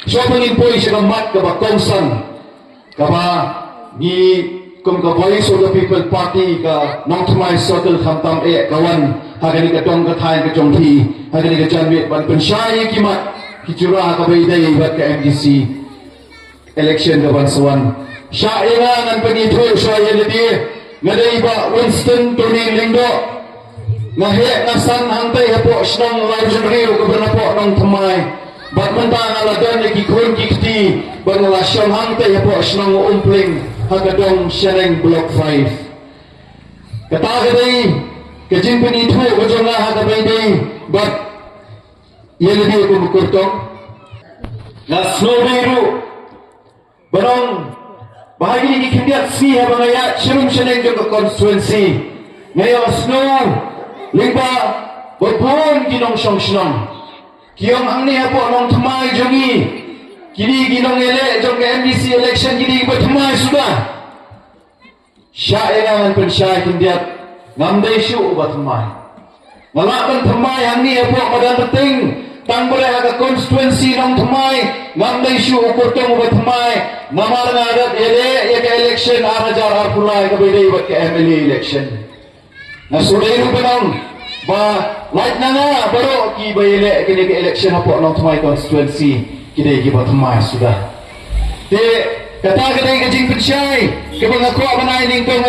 so pangin po siya mat ka ba kongsan ka ba ni kung ka Voice of the People Party ka nong tumay circle khamtam kawan hagani ka tong ka thain ka chong thi hagani ka janwit ban pensyai kimat kijura ka baydai bat ka MDC election ka bansawan sya ngan panito so yelidi ngadai ba Winston Tony Lindo ngahe ngasan hantay hapo snong Larjon Rio ka po nong tumay bat mentang aladan ki kun kikti bangla syam hantay hapo snong umpling hagadong Shereng Block 5 katagadai kajing panito kajong hagabayday bat yelidi ko mukurtong na snowbiru barong bahagi ni kindiat si habangaya Shereng Shereng jong constituency ngayon snow lingba berpun ginong song kiyong ang niya po nung tumay jongi kini ginong ele jong MDC election kini bertumay sudah siya engan pensyai kindiat ngamday siya ubat tumay ngalakan tumay ang niya po madandating tang boleh aga constituency nung tumay ngamday siya ukurtong ubat tumay namar ngadat ele ya ke election arajar arpulay kabide ubat ke MLA election na sudairu penang ba light na nga baru ki bayele kini ke election hapo nong tumay constituency kini ki batumay sudah te kata kadai kajing pensyai ke bangako banay ning tong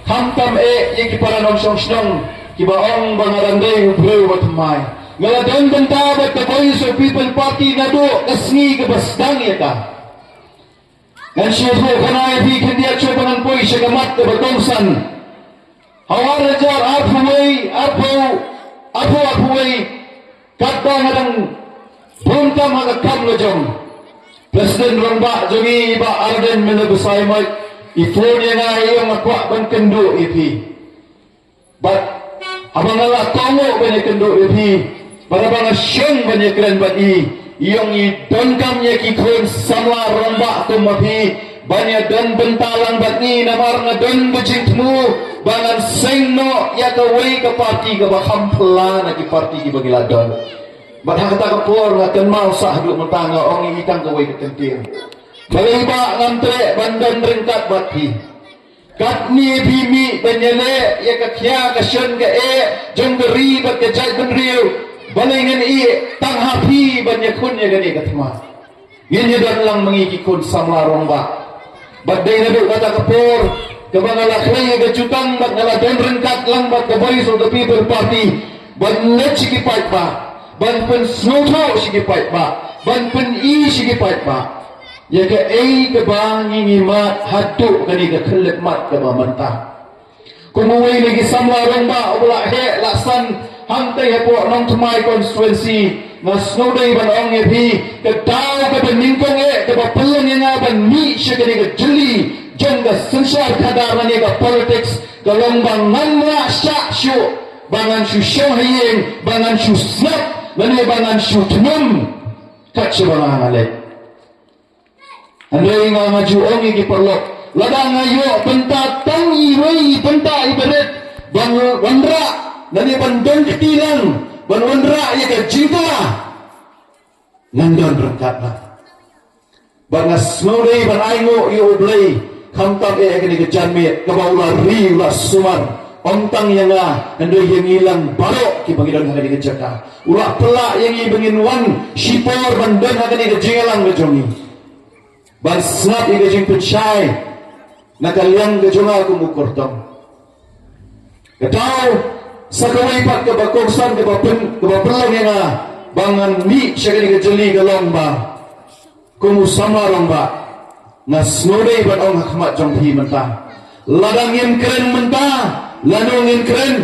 hamtam ye ki para nong song ki baong bangarandai ubro batumay ngaladon benta bat the Voice of People Party na do kasni ke basdang yata kan siya po kanay bi kindiya chobangan poy siya gamat ke batongsan Hawar jar arpuway kata ngadang puntam hagakam lojong Presiden Rangba jongi iba Arden menegusai mai ifonya nga iyong makwa ban kendo ipi but abangala tongo ban kendo ipi barabang syeng ban kren ban iyong idongkam nya kikon samla Rangba kumapi banyak dan bentalang bat ni namar ngadon bejingmu bangan sengno ya kawai ke parti ke baham pelan ki parti ki bagiladon bat kata kapor ngakan mau sah duk mentanga ong itang kawai ke kentir baliba ngantre bandan rengkat bati kat ni bimi benyele ya ke kya ke syen ke jonggeri bat ke jai benriu balengan tang hapi banyak kun ya gani katma yin dan lang mengikikun samla Rangba badai nabi kata kapor kebangala kaya gajutang bat ngaladon rengkat lang bat the Voice of the People Party ban let sigi fight ba ban pen snowto sigi fight ba ban pen sigi fight ba ya ke ke bangi mat hatu kani ke khelek mat ke ba mentah kumuway lagi samla Rangba ubla he lasan hantai hapo nong tumay constituency mas snowday ban ong epi ke tao ke beningkong ke ba pelon nga ban mi siya kani ke jeli jeng ke sensar kadar mani ke politics ke lombang ngamra syak syu bangan syu syohiyeng bangan syu snap mani bangan syu tenum kat syu bangan alek andai nga maju ong iki perlok ladang ayo benta tangi wei benta ibarat bang wandra nani bandon ketilang ban wandra ya ke jiwa nandon berkatlah bangas snowday ban aingo yu blay khamtam kini ke janmit ke baula ri la sumar ontang yang ando yang hilang barok ki bangidon kini ke jaka ulah pelak yang bengin wan sipor bandon kini ke jelang ke jongi ban snap ke jing pensyai nakaliang ke jonga aku mukurtong ketau sakawai pat ke bakongsan ke bapelong yang bangan mi syakani ke jeli ke lomba kumu sama lomba na snowday bat ong hakmat jong hi mentah ladang yang keren mentah lanong yang keren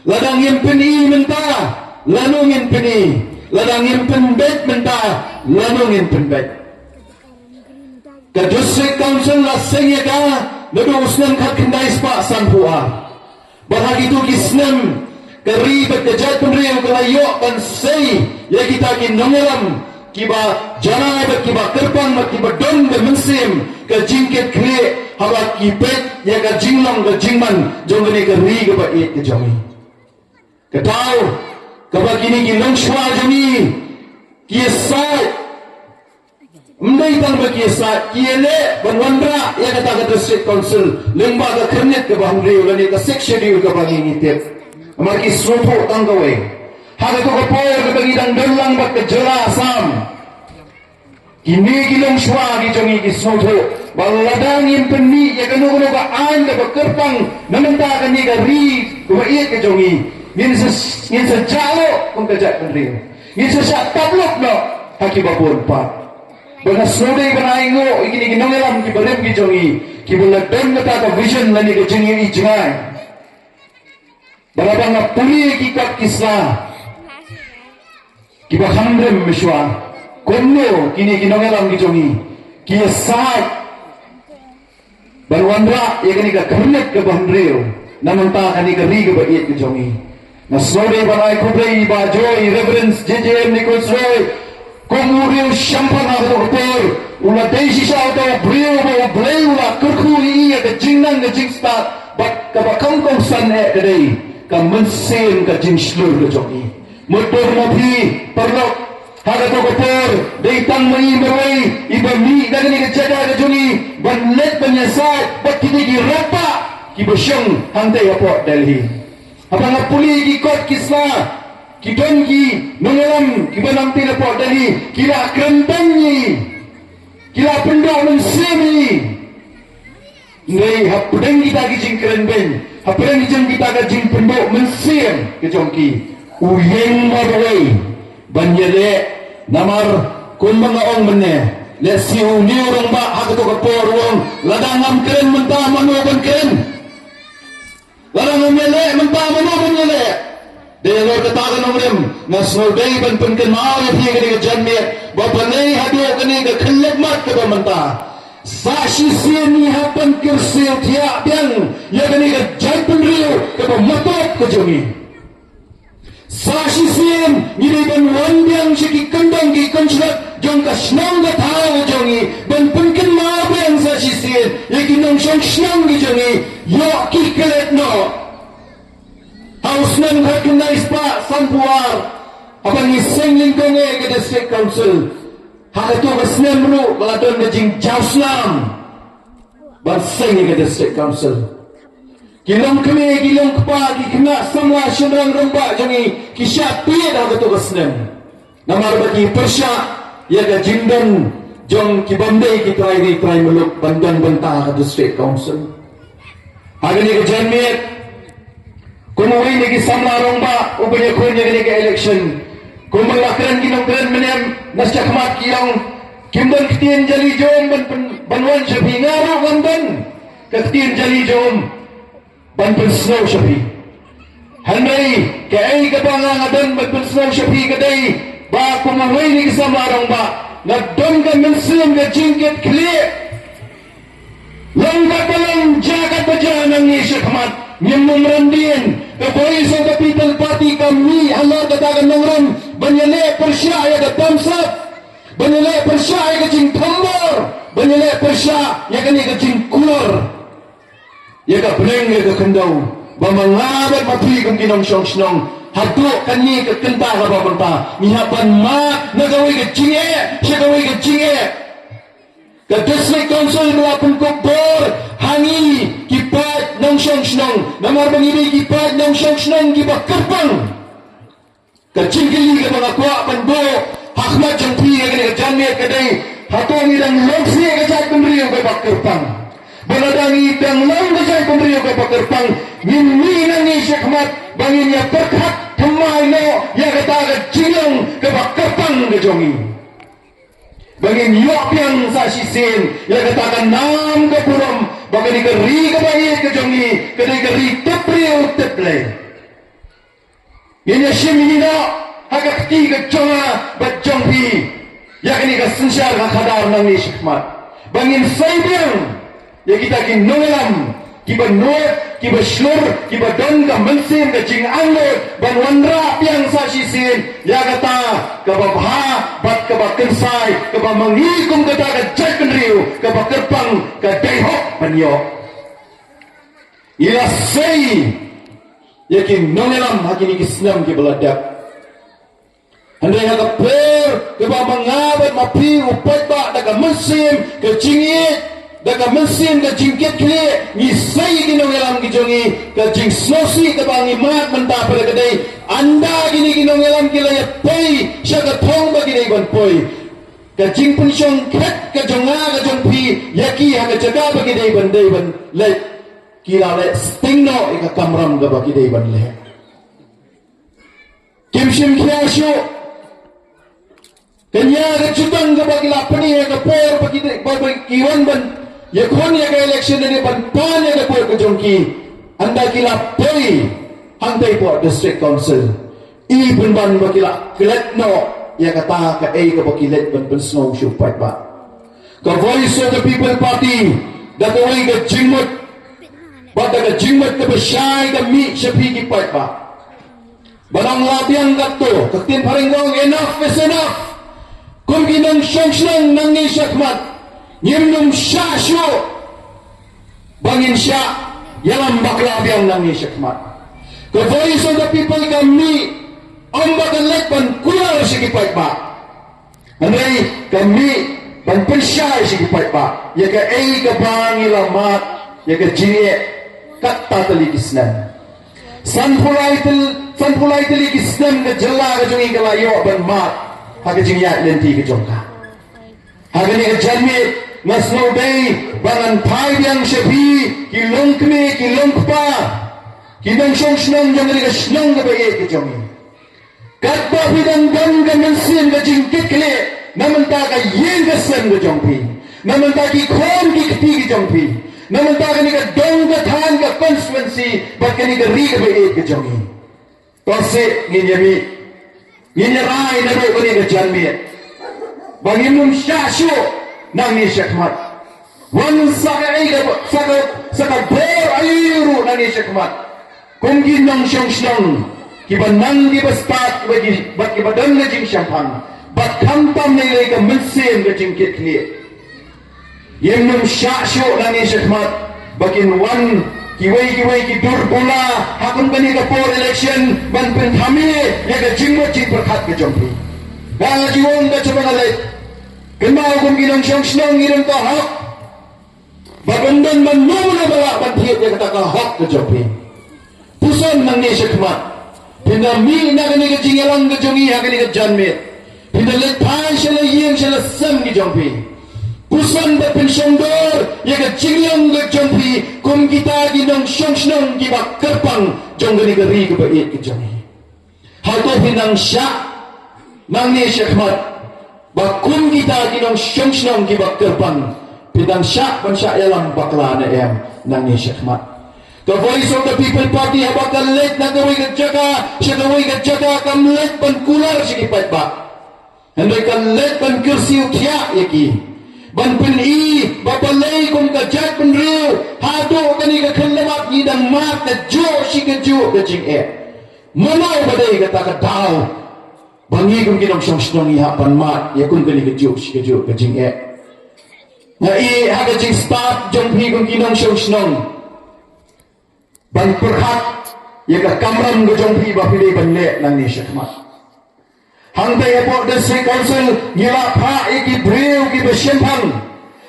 ladang yang peni mentah lanong yang peni ladang yang penbet mentah lanong yang penbet ke district council laseng ya ka nado usnan kat kendai spa sanpua bahagi tu kisnem keribet kejat penriu kelayo kan sei ya kita kin nongelam kiba jangan bet kiba kerpang mat kiba don be mensim ke jingket kre hawa kipet ya ke jinglong ke jingman jong ni ke ri ke ba it ke jongi ke tau ke ba kini ki long shwa jongi ki sai Mendai tang bagi sa kiele banwandra ya kata ke district council lembaga kernet ke bahri ulani ke section di ke bagi ngitip amaki sopo tang gawe haga to ko poer ke bagi dang dalang bak ke jela asam kini gilong shwa gi jongi ki sopo baladang im penni ya kanu kanu ka an ke bakerpang namenta ka ni ka ri ko iet ke jongi ngin se jalo kung kajat penri ngin se sa tablok no hakibapun pa bana sode bana ingo igini ginongelam ki barem ki jongi ki bola dem ta ka vision lani ke jengi i jangai bana bana puri ki kat kisla ki ba khamrem mishwa konno kini ginongelam ki jongi ki sai banwandra igini ka karnet ke bandreo namanta kani ka ri ke ba iet ki jongi na sode bana ko brei ba joy reverence JJM Nichols Roy Komuriu shampana doktor ula desi sa auto brio bo blei ula kurkuri ia ke jingnan ke jingsta bat ka bakang kong san e kadai ka mensen ka jingslur ke joki motor nabi perlok haga doktor deitang mai meroi iba mi dagani ke jaga ke jongi ban let banyasat bat kini ki rapa ki bosyong hantai apo Delhi apa ngapuli ki kot kisla Kidon ki mengelam kibanam tila po dali kila kerentangi kila pendok mensemi ngai hapudeng kita ki jing kerenben hapudeng kita ka jing pendok mensem ke jongki uyeng marwai banyele namar kun mga ong menne le si uni orang ba hakato ka por wong ladangam keren mentah manoban keren ladangam yele mentah manoban yele Delo katakan nomrem national day ban penken mau thi kani ke janme ba panai hadu kani ke khlek mat ke ba manta sa shi ni hapan kirsi thia biang ya kani ke janpun rio ke ba matot ke jomi sa shi ni ban wan biang shi ki kandang ki kanchlat jong ka snang ga thao jongi ban penken mau biang sa shi ya ki nong shang snang ki jongi yo ki kelet no Haus nang recognize pa Sampuar abang iseng lingkunge ke district council hakato kasnem ru baladon na jing jauslam banseng ke district council kilong kami kilong kpa kikna samwa shinrang romba jangi kisya piye hakato kasnem namar bagi persya ya ka jingdan jong kibamde ki try muluk bandan banta ke district council agani ke janmet Kumuwi ni kisamla romba upanya kunya ni ke election. Kumulakran kinong kran menem nasya khamat kiyong kimban kitien jali jom banwan shafi ngaro gandan kitien jali jom banpun snow shafi. Hanmai ke ay kabanga ngadan banpun snow shafi kadai ba kumuwi ni kisamla romba ngadon ka mensim ka jingkit kli langkat balang jagat bajanang ni syakmat Nyemum randin ke Voice of the People Party kami halar katakan nongram banyale persya ya ke tamsap banyale persya ya ke jing tambor banyale persya ya ke ni ke jing kulor ya ke bleng ya ke kendau bamangabat mapi kung kinong syong hatu kani ke kenta ka babanta mihapan ma nagawi ke jinge siya gawi ke jinge ke district council melapun kubur hangi kipat nong syong namar bangibi kipat nong syong kipat kerpang kecil gili ke mga kuwa pando hakmat jang piya ke janmet kadai hatu ang idang longsi ke jat kumriyo ke bak kerpang baladang idang long ke jat kumriyo ke bak kerpang ngini nangi syakmat bangin ya berkat temai no ya kata ke jilong ke bak kerpang ke jongi bangin yok yang sa sisin ya katakan nam ke puram bangin keri ke bayi ke jongi keri tepriu teple ini shimina hagak ti ke jonga bat jongpi ya kini ke sensyar ka khadar nang ni shikmat bangin saibiang ya kita ki nongelam ki benot ki beslur ki bedon ka mensim ke jing angot ban wandra piang sa sisin ya kata ke babha bat ke bakensai ke bamangikum kata ke jaken riu ke bakerpang ke daihok panyo ila sei yakin nongelam hakini ki senam ki beladak handai ka per kaba mangabat mapi upat ba daga musim ke jingit daga musim ke jingkit kli ni sai ginong elam gijongi ke jing slosi ke bangi mat menta pada kedai anda gini ginong elam kilaya poi syaga thong ba gini ban poi ke jing pun syong ket ke jonga ke jong pi yaki ha ke jaga ba gini ban dei ban le kila le stingno ika kamram ga ba gini ban le kim shim kya shu kenya ke jutang ga ba gila pani ke por ba gini ba kiwan ban ye kon ye election ni ban pan ye ko ke jongki anda kila poi hantai po district council I pun ban bakila kilet no ye kata ka ai ka bakilet ban snow show fight ba ka voice of the people party da ko ai ka jingmut ba da ka jingmut ka bashai ka mi shapi ki fight ba banang labiang gatto kaktin paringgong enough is enough kum ginang shang nang ni shakmat Nyemnum syasyo bangin syak yalam bakla biang nang syakmat the voice of the people kami ambakan lekban kular sikipat ba andai kami ban persyai sikipat ba ya ka ai ka bangi lamat ya ka jiri katta tali islam sanpulai tali islam ka jalla ka jungi ka layo ban mat ha ka jingya lenti ka jongka ha ka ni ka jalmi Nasno day bangan thai biang shabi kilong kme kilong pa kinang shong shnong jang ri shnong ga baye ke jomi kat ba bidang gam ga mensin ga jingkit kle naman ta ka yen ga sen ga jongpi naman ta ki khon ki kti ki jongpi naman ta ka ni ga dong ga than ga constituency ba ka ni ga ri ga baye ke jomi to se nginyami nginyarai na ba ko ni ga janmi banginum shasho nang ni syakmat wan saka bor ayuru nang ni syakmat kung ginong syong syong kibanang di baspat bagi badan na jing syampang bat kamtam nilai ka mensin ka jing kitli yemnum syasyo nang ni syakmat bakin wan kiwai ki durbula hakun bani ka por election ban penthami ya ka jingmot jing perkhat ka jompi ba jiwon ka chabangalai kenal kung ginang siyang sinang ginang kahak bagandan man nuna bawa bantiyak yang kata kahak ke jopi pusan nang ni syakmat pinami na kani ka jingalang ka jongi ha kani ka janmit pinaletpan siya la yeng siya la sam ki jopi pusan ba pensyongdor ya ka jinglang ka jopi kung kita ginang siyang sinang kibak kerpang jong kani ka ri ka bait ka jongi hato pinang siya nang ni syakmat bakum kita kinong syong kibak kerpan pidang syak pan syak yalam bakla na em nang ni syakmat the voice of the people party habakal let na gawin ka jaga siya gawin ka jaga kam let pan kular sikipat ba henday ka let pan kursi ukya yaki ban pen I bapalay kum ka jak pan riu hado kani ka kalamat idang mat na jo si ka jo ka jing manaw baday ka taka daw bangi kung kinong siyang sinong ihapan mat ya kung kani kajuk kajing na I hagajing start jong pi kung kinong siyang sinong ban perhat ya ka kamram kajong pi ba pilih ban le nang ni syakmat hangday po district council ngila pa iki brew ki basyempang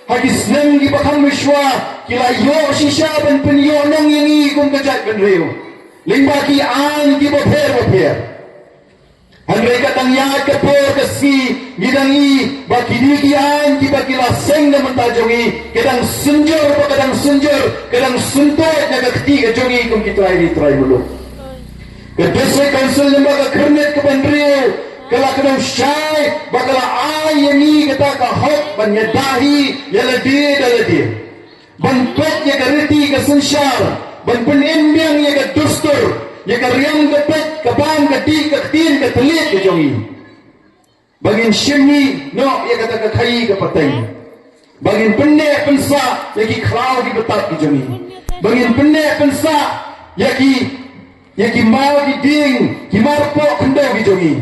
hagi sneng ki bakang wiswa kila yo sisya ban penyo nong yangi kung kajat ban rew lingba ki an ki baper Andai katang yahat ke por ke si ngidangi baki dikian ki baki laseng na mentajongi kadang senjor pa kadang sentot na kakti ka jongi kung kitry mulu ke district council na baka kernet ke bandriyo kala kadang syai bakala ay yangi kata ka hok ban yadahi yaladi ban pet ya kariti ka sensyar ban penimbiang ya ka dustur ya karyang kapet kabang kati kaktin katalit ka jongi bagin syemi no ya kata kakai kapatay bagin pende pensa ya ki kraw ki betat ki jongi bagin pende pensa ya ki mau ki ding ki marpo kendo ki jongi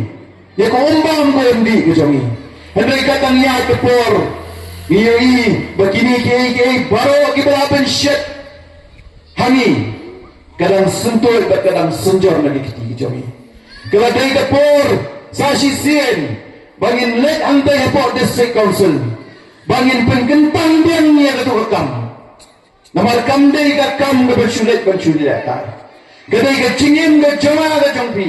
ya ko umbang ko endi ki jongi hendai katang ya kepor i bagini ki baro ki balapan syet hani kadang sentul dan kadang senjor lagi kiti jomi. Kalau dari dapur sashi sien bangin let angtai hapok district council, bangin penkentang dia ni yang ketua kam. Namar kam day ka kam ke bersulit akar. Kadai ka cingin ke jama ke jongpi,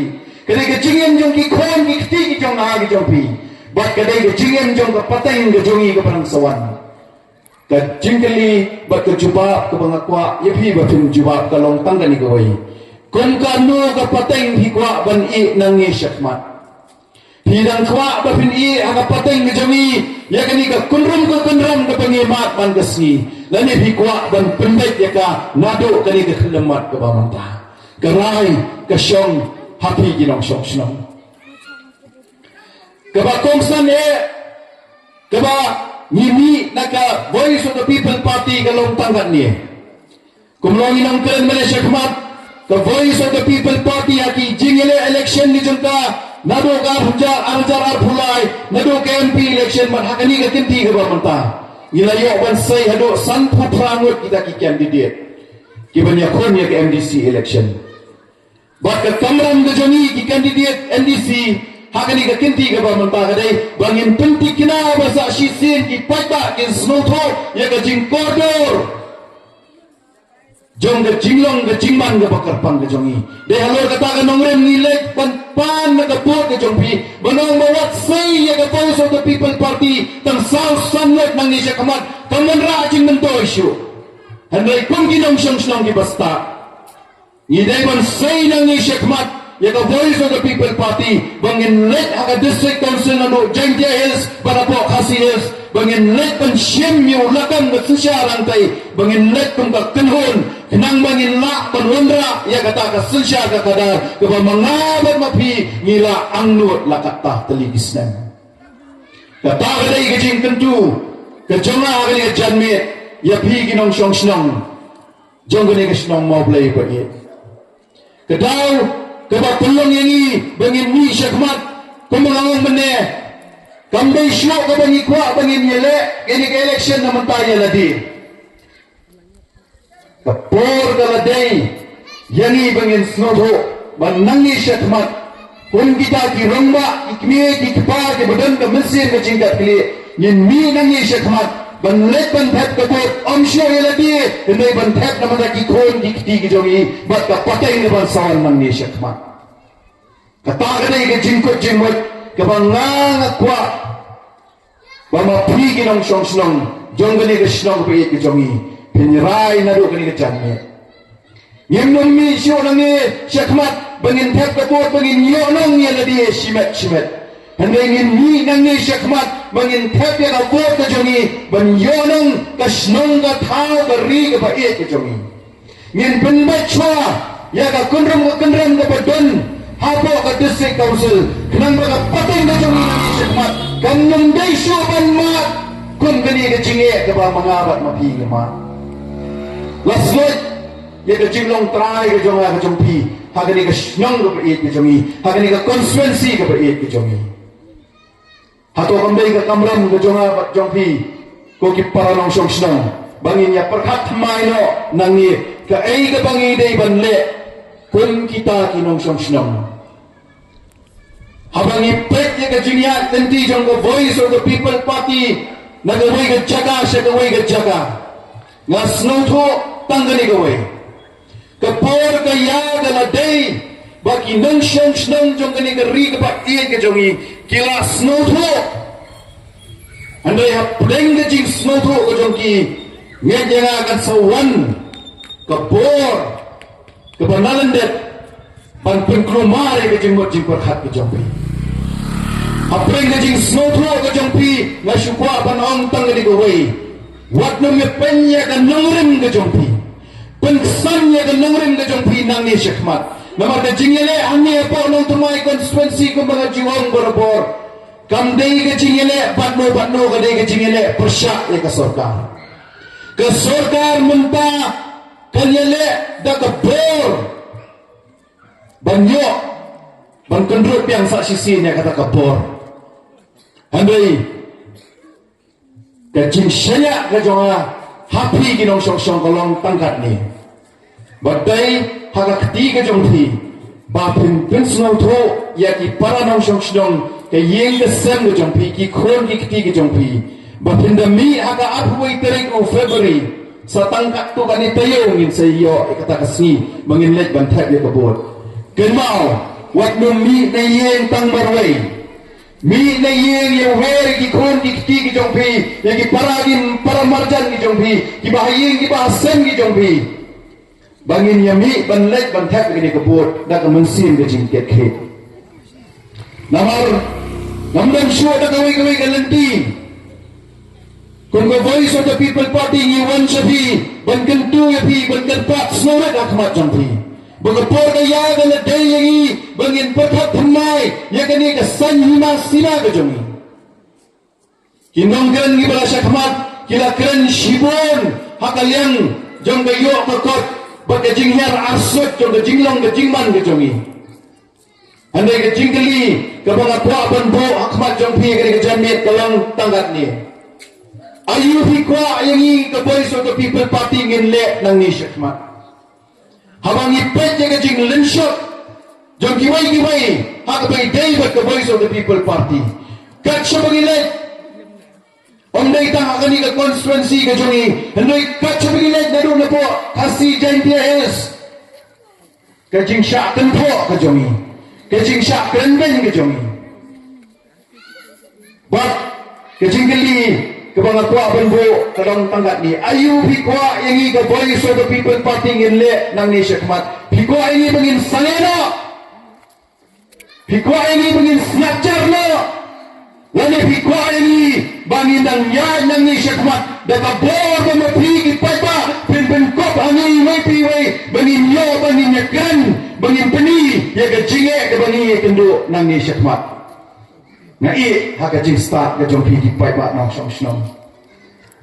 kadai ka cingin jong ki khon ki kti ki jong na ki jongpi. Bat kadai ka cingin jong ka pateng ke jongi ke perangsawan. Ka jingkeli bat ke jubab ke pengakwa, ya pi bat jubab ka long tang ni kawai. Kon ka no ka pateng hi kwa ban I nangi syakmat. Hidang kwa bapin I aga pateng ke jongi, ya kani ka kunrum ke pengimat ban kesni. Lani hi kwa ban pendek ya ka nado kani ke khlemat ke bamanta. Kerai kesyong hapi ginong syong syong. Keba kongsan keba ngimi naka Voice of the People Party kalong tanggat ni. Kumlong inang keren Malaysia kemat ke Voice of the People Party aki jingile election ni jengka nado ka arjar arpulai nado ke MP election man hakani ke kinti ke bamanta. Ilayo bansai hado sanpu prangut kita ki candidate. Kibanya kon ya ke MDC election. Baka kamram ke jongi ki candidate NDC hakani ke kinti ke bamanta kadai bangin penti kina basa shisin ki paita ki snotho ya ke jing koridor jong ke jinglong ke jingman ke bakar pang ke jongi de halor kata ke nongrem nilai pan ke pot ke jongpi banong bawat sei ya ke Voice of the People Party tang South Sunlight nang Asia kamat kaman ra jing mento issue handai kong kinong syong ki basta Ngidai ban say nang isyakmat ya ka Voice of the People Party bangin let aga district council nano Jangtia Hills para po Khasi Hills bangin let ban siyem yu lakam na sisyarang tay bangin let kung ka kenhon kinang bangin la ban wandra ya kata ka sisya ka kadar kaba mangabat mapi ngila angnut lakatah teligis nan kata kadai kajing tentu kajonga kani kajanmit ya pi ginong syong snong jong kani ka snong mau play pa Kedau keba pelong yang bangin ni syakmat pemenang meneh kambai syok ke bangi kuat bangin nyelek ini ke election naman tayo ladi kapor kaladai yani bangin snodho banangi syakmat kung kita ki rongba ikmiye ki kpa ki badan ke mesin ke jingkat kili yin mi nangi syakmat banlet bantet kabut omsyo yeladi hindi bantet naman na kikon kikti kijongi bat kapatay na bansawan man ni syakmat katakanay ka jingkot jingmot kabangangakwa bamapigi ng syong snong jong gani ka snong kapit kijongi piniray na do gani ka janmi yung nung misyo nangi syakmat bangin tep kabut bangin yonong yeladi shimet Hindi ngin nangi syakmat bangin tep ya ka bot ka jongi ban yonong kasnong ka tao ka ri ka bait ka jongi ngin penbat chwa ya ka kunram ka padon hapo ka district council kanang ka patay ka jongi nangi syakmat kanang day syuban mat kun gani ka jingi ka ba mangabat mapi ka mat lasgot ya ka jinglong try ka jonga ka jongpi hagani ka snong ka bait ka jongi hagani ka constituency ka bait ka jongi Hato kambay ka kamram ka jonga bat jongpi ko ki paranong syong snong bangin niya perhat maino nangi ka ay ka bangi day banle kun kita kinong syong snong habang ipet niya ka jingya tenti jong ka Voice of the People Party nagaway ka jaga siya gaway ka jaga nga snotho tanggani gaway kapor ka yaga na day baki nang syong snong jong kani ka ri ka ba iyan ka jongi kila snotho andai hapdeng ka jing snotho ka jongki ngedya ka sawan kapor kapanalandet pan pengkromare ka jing mot jing perhat ka jongpi hapdeng ka jing snotho ka jongpi nga syukwa pan ong tang ka digaway wat nung penya ka nangrim ka jongpi pensanya ka nangrim ka jongpi nangi syakmat Namar ka jingile ani po nung tumay constituency ko mga jiwang borobor. Kamday ka jingile batno ka day ka jingile persya ya ka sorkar. Ka sorkar munta kanyale da ka bor. Banyo ban kendrut yang sa sisin ya kata ka bor. Handai ka jing syanya ka jonga happy ginong syong kolong tangkat ni. Badai haka ketiga jongti bapin pensnau tho ya ki para nong syong ke yeng ke sem ke jongpi ki khon ki kti ke jongpi ba pandemi haka apwai tarik o February sa tangkat tu kan itayo ngin sa iyo ikata kasi mangin let ban thak ye kabot kenmao wat no mi na yeng tang barway mi na yeng ye wer ki khon ki kti ke jongpi ye ki paragin paramarjan ki jongpi ki ba yeng ki ba sem ki jongpi bangin yami ban let ban thak ke kabot da ka mansin ke jingket khe namar namdan sure da kawai kawai galanti kung the voice of the people party ni wan shafi ban kentu yapi ban kerpak snore da khmat jampi bagapor da ya gala dai yi bangin pathat thamai ya kani ka san hima sina ga jami kinong gan gi bala shakmat kila kren shibon hakalyang jong ga yo makot baga jinghyar asot jong ga jinglong ga jingman ga jami andai ga jingli ka banga kwa ban bo akhmat jampi ga jamit kalang tanggat ni ayu hikwa ayangi the voice of the people party ngin le nang ni shakmat habang ipet jaga jing lenshot jong kiwai hak bai dei the voice of the people party kat shabagi le omdai ta hakani ka constituency ka jongi hendoi kat shabagi le nadu na po kasi jantia es ka jing sha kan po ka jongi ka jing sha kan ben ka jongi but ka jing kali kebangga kuat benbo kadang tanggat ni ayu pikwa yang ke voice of the people party ngin le nang ni syakmat pikwa ini bengin salena pikwa ini bengin snacar lo lani pikwa ini bangin nang ya nang ni syakmat dapat bor memepi ki papa pin kop ani mai piwai bengin yo bengin nyakan bengin peni ya ke jinge ke bengin kendu nang ni syakmat ngai haka jing start ke jong pigi pai ba nang song snom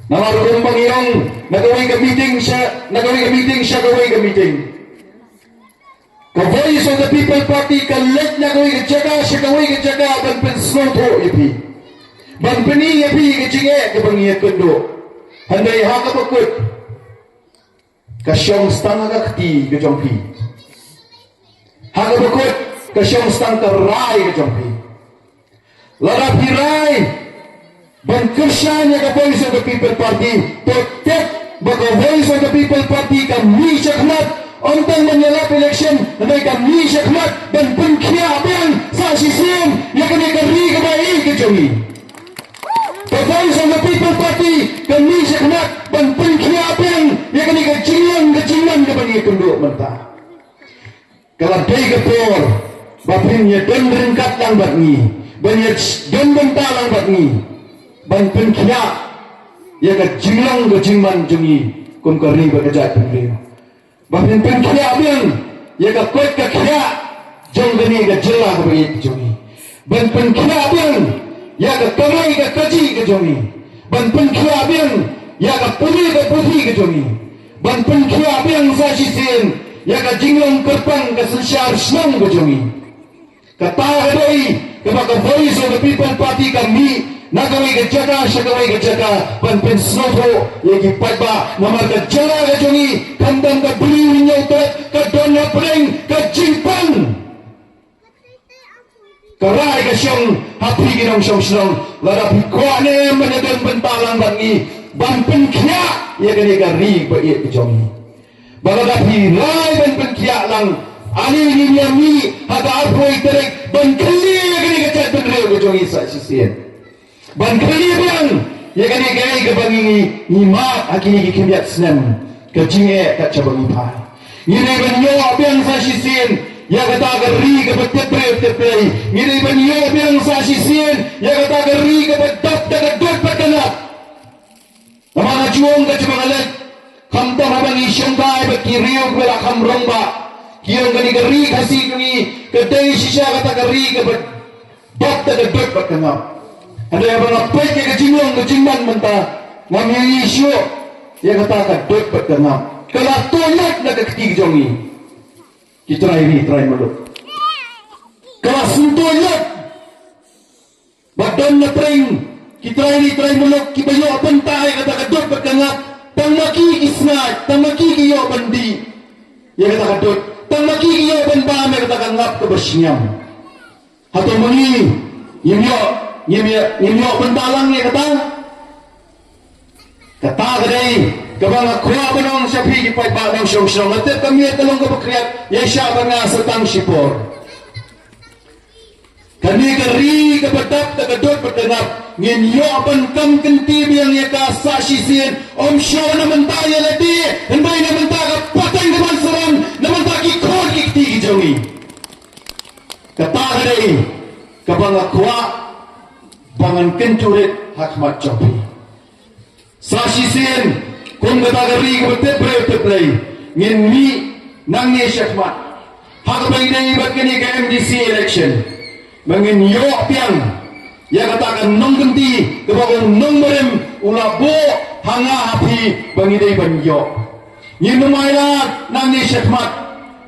nama rum bang yong nagawai ke meeting siya gawai ke meeting ka voice of the people party ka let nagawai ke jaga siya gawai ke jaga ban pen snow tho yapi ban peni yapi ke jinge ke bang ye kundo handai haka bakut ka syong stang aga kti ke jong pi haka bakut ka syong stang ka rai ke jong pi Lara pirai ban kersyanya ka voice of the people party protect baka voice of the people party ka mi syakmat ontang menyelap election andai ka mi syakmat ban pengkia bang sa sisim ya kena keri ke baik ke jongi the voice of the people party ka mi syakmat ban pengkia bang ya kena ke jingan ke bani kenduk mentah kalau day ke por bapin ya dan ringkat lang bat ni banyak dan bentalang bat ni ban penkia ya ka jinglang ke jingman jungi kum kari ba kajat pemri ban penkia biang ya ka kot ka kya jong gani ka jela ka bagi jungi ban penkia biang ya ka kamai ka kaji ka jungi ban penkia biang ya ka puni ka puthi ka jungi ban penkia biang sa sisin ya ka jinglang kerpang ka sensyar snong ka jungi kata hadai kepada voice of the people party kami nagawai ke jaga syagawai ke jaga ban pen snofo yagi paiba namar ke jara ke jongi kandang ke beli winyau tet ke dona pereng ke jimpang ke rai ke syong hapi ginong syong syong lada pikwane menyadan bentalang bangi ban pen kia ya ke negari baik ke jongi balada pi rai ban pen kia lang ani ni mi hada arpoi terek ban kali gani kecat benreu ke jongi sa sisien ban kali bang ya gani gai ke bangi ni mat akini ki kimbiat snem ke jinge kat cabang pai ni ban yo bang sa sisien ya kata gari ke betepe ni ban yo bang sa sisien ya kata gari ke betap daga dot pakanap namana juong ke cabang alat kamta habangi syangkai bekiriu bela kamrong ba kiyang gani gari kasi kami kedai sisya kata gari ke bak tak dot bat kena ada yang berapa ke jinglong ke jingman mentah ngami isu ya kata ka dot bat kena kalau tolak nak ke keti jongi kita try meluk kalau suntolak badan na pring kita try meluk kibayo bentai kata ka dot bat kena tamaki isnat tamaki kiyo bandi ya kata ka dot tamaki iyo ban ba me kata ngap ke bersiam atau mengi Nyimyo bentalang ni kata kadai kabang akwa banong sapi ki pai ba nang shong atep kami talong ka bakriat yesha banga satang sipor kani kari ka badap ta kadot berdenap ngin yo ban kam kenti biang ya ka sa sisien om sho na mentaya lati hendai na mentaka patang ka seram na mentaki khor ki ti jongi kata kadai kabang akwa bangan kencurit hakmat copi sashi sen kung katagari teplay ngin mi nang ni hakmat hakbay na ibat kini ka MDC election mangin yo piang ya katakan nong genti kabang nong merem ulabo hanga api bangidai banyo ngin lumayla nang ni hakmat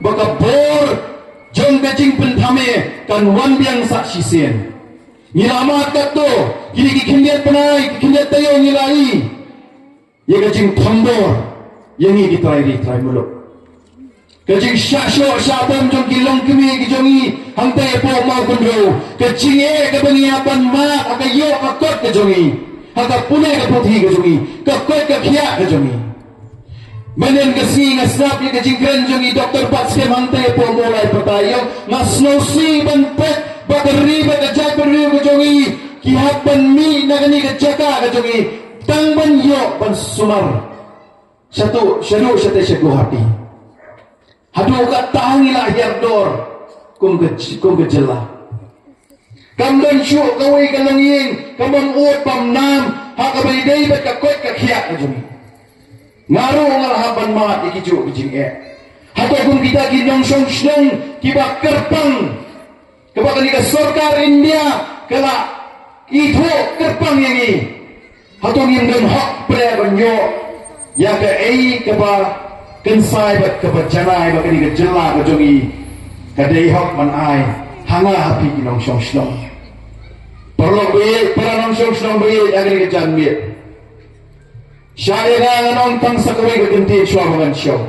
baka bor jong kacing pentame kan wan biang sashi sen Nilamat kato, kini kikindiat panai, kikindiat tayo nilai. Ya kajing tambor, yang ini try muluk. Kajing syasyo syabam jong kilong kimi kijongi, hangtay po mau kundro. Kajing kabangiapan ma, akayo kakot kajongi. Hangta punay kaputhi kajongi, kakot kakya kajongi. Manen kasi ngasap ya kajing kren jongi, Dr. Patskem hangtay po mulai patayo, ngasnosi banpet, bakari bakajak berriu kejongi kihapan mi nagani kejaka kejongi tangban yo ban sumar satu syaru sate syagu hati hadu ka tangi lah yardor kum kejela kamdan syu kawai kalanging kamang ut pam nam hakabai dai bat ka koit ka khia kejongi ngaru ngal haban ma ikiju bijing hatu kum kita kinong song song kiba kerpang kepada ni sarkar India kala itu kerpang ini hatong yang dan hak prebanyo ya ke keba kensai bat keba janai bat ni jela kejongi kadai hak manai hanga hapi kinong song perlu be peranong song be agri ke janmi syairan nong tang sakawai ke genti suabangan show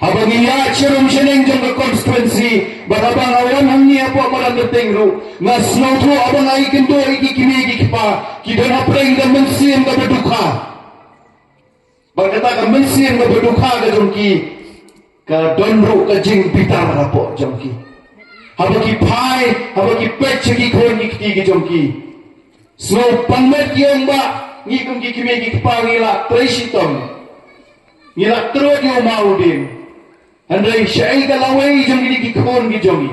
abang iya cirum seneng jong ke konstituensi barabang awan hamni apa malam deteng ru ngasno tu abang ai kendo iki kimi kipa kidana preng dan mensin ke berduka berkata ke mensin ke berduka ke jongki ke donru ke jing pitar rapo jongki habaki pai habaki pech ki khon ki jongki sno pangmet yang ba ngikum ki kimi kipa ngila tresitom ngila tro dio maudin Andai syai kalawai jom ini kikon kijongi.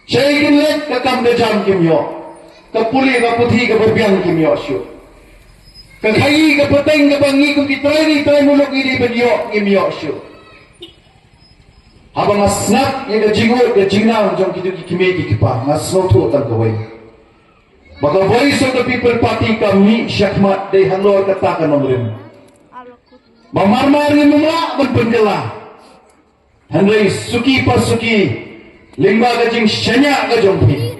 Syai kinlet kakam dejam kimyo. Kapuli kaputhi kapabiang kimyo syo. Kakhayi kapateng kabangi kum kitrai muluk ini benyo kimyo syo. Habang asnap ya kajingot kajinang jom kitu kikime kikipa ngasnoto tang kawai. Baka voice of the people party kami syakmat day hanor katakan nomrim. Mamarmar ni mula berpenjela. Handai suki pasuki lingba kajing syanya kajongpi.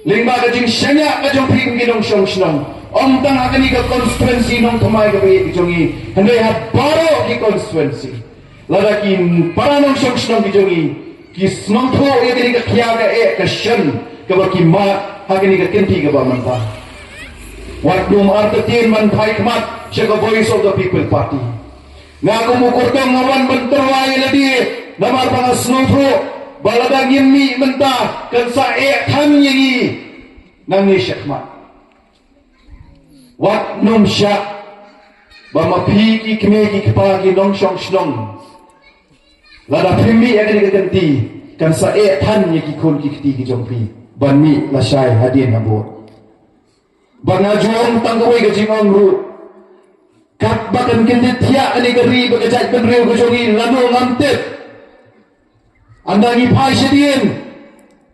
Lingba kajing syanya kajongpi ngidong song. Om tang akan ika konstituensi nong kamay kapi kijongi. Handai habaro ki konstituensi. Ladaki para nong song kijongi. Kisnong to ya kini ka kiaga kasyan kabaki ma hakini ka kenti ka ba manta. Waktu artetin man paikmat siya ka voice of the people party. Nga kumukurtong ngawan benterway ladi namar pangas nutro baladang yemi mentah kan sa tham yangi nangi syakmat wat nung syak bamapi ki kemegi kepagi nong syong shlong lada primi yang diganti kan sa tham yangi kon ki kiti ki jompi banmi lasai hadin habo bangajuang tanggawai ke jingong ru kat bakan kindi tiak ani geri bagajat penriu kejongi lalu ngamtip anda ngipai sedien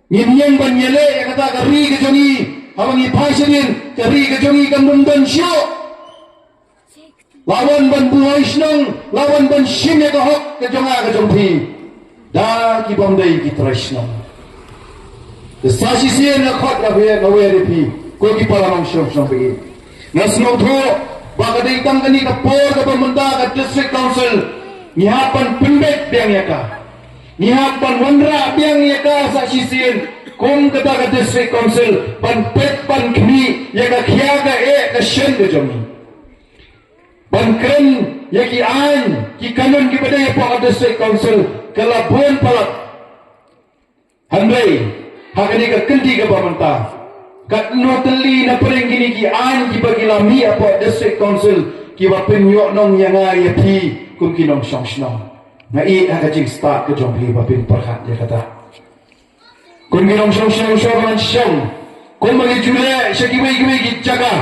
ngimyeng ban nyele yang kata geri kejongi abang ngipai sedien geri kejongi kan mundan syo lawan ban buhay senang lawan ban simya kahok kejonga kejongpi dah kibamdai kitresnang desasi sien nakot kabeh ngaweripi ko kipalamang syong begi ngasno tho baka daitang kani ka por ka pamunda ka district council nihapan pendek biang yaka nihapan wandra biang yaka sa sisien kum kata ka district council ban pet ban kni ya ka khia ka ka shen ka jomi ban kren ya ki an ki kanun ki bada ya pa district council kala bon palak handai hakani ka kendi ka bamanta kat no teli na pereng kini ki an ki bagi lami apa district council ki ba penyok nong yang ya pi kum ki nong shong shong na i ha ka jing start ka jom hi ba pin perhat ya kata kun ki nong shong shong shong man shong kun bagi jule syaki wei ki jaga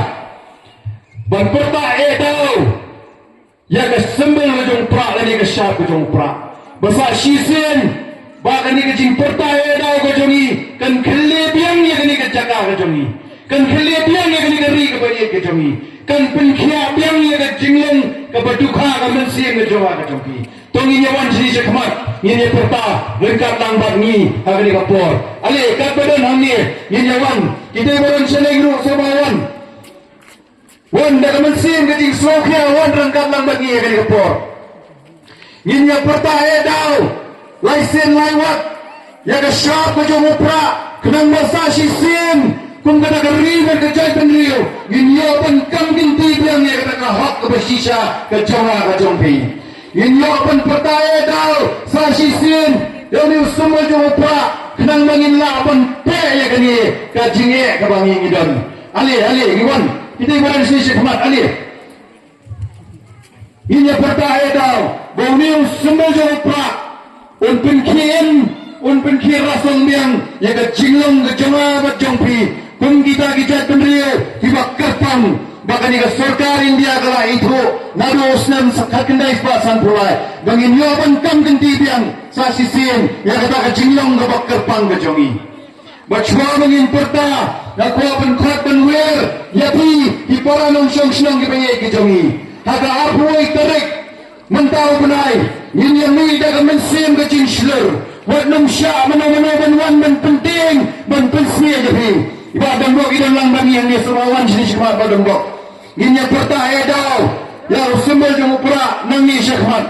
ban perta tau ya ka sembel ka jong pra lani ka syap ka jong pra basa shisen ba ka ni ka jing perta tau ka jongi kan khelle biang ya ka ni ka jaga ka jongi kan khelle biang ya ka ni ka ri ka ba ka jongi kan penkhia biang ya ka jinglong ka badukha ka mensieng ka jonga ka jongi tong ini wan sini sekmat ini perta lengkap langbat ni hari ka por ale ka badan hamni ini wan kita badan selengru sebawan wan da mensieng ka jing slokhia wan lengkap langbat ni hari ka por ini perta dau laisen laiwat ya ka syap ka jong upra kenang masa sisin kung kata ka river ka jay penrio inyo pan kang binti biang ya kata ka hak ka basisya ka jonga ka jongpi inyo pan pertaya daw sa sisin yaw ni usumol jong upra kenang mangin lapan pe ya kani ka jinge ka bangin idon ali iwan kita iwan sini syekmat ali inyo pertaya daw baw ni usumol jong upra un penkhien rasong biang ya ka jinglong ka jonga ka jongpi kung kita penrio tiba kerpang bahkan ni sarkar India kala itu narus nan sakakendai pasan pulai bangin yoban kam genti biang sa sisin ya kata ka jinglong ka kerpang ka jongi bachwa bangin perta na ko pen khat ben wer ya pi para nong syong syong ki pengai ki jongi haga arpuai tarik mentau benai yin yang ni da mensim ka jing slur wat nong sya mana ban wan ben penting ben pensia je pi ibadah bok idan lang bagi yang ni semawan sini syekmat badan bok ini pertaya daw ya sembel jong upra nang ni syekmat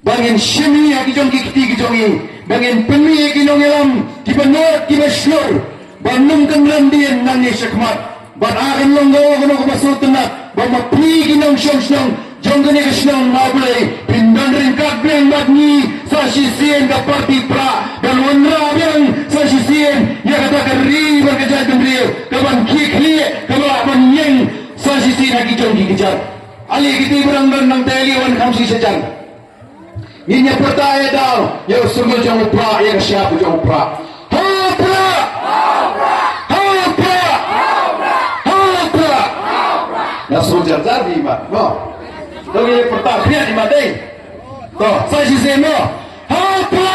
bangin syimi ki jong ki jongi bangin pemi ki nong elam ki benot ki besyur banum kang landien nang ni syekmat ban akan longgo kono ko masuk tenak ban mapi ki nong syong jong kini ke syong mablay pindan rin kakbeng badni sa sisien ka parti pra dan wanra biang sa sisien ya kata ka ri berkejat penrio kaban kikli kaban nyeng sa sisien lagi jong dikejar ali kita berang nang teli wan kamsi sejang ini pertaya daw ya sumber jong pra ya siapa jong pra ya sujar jadi mak no Dogi pertah biar di mati. Toh, saya si seno. Hapa.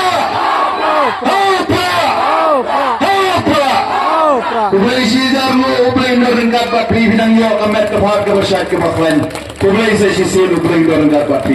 Kublai si darmu ublai norengkat batri binang yo kamet kebat kebersyat kebaklan. Kublai saya si seno ublai norengkat batri.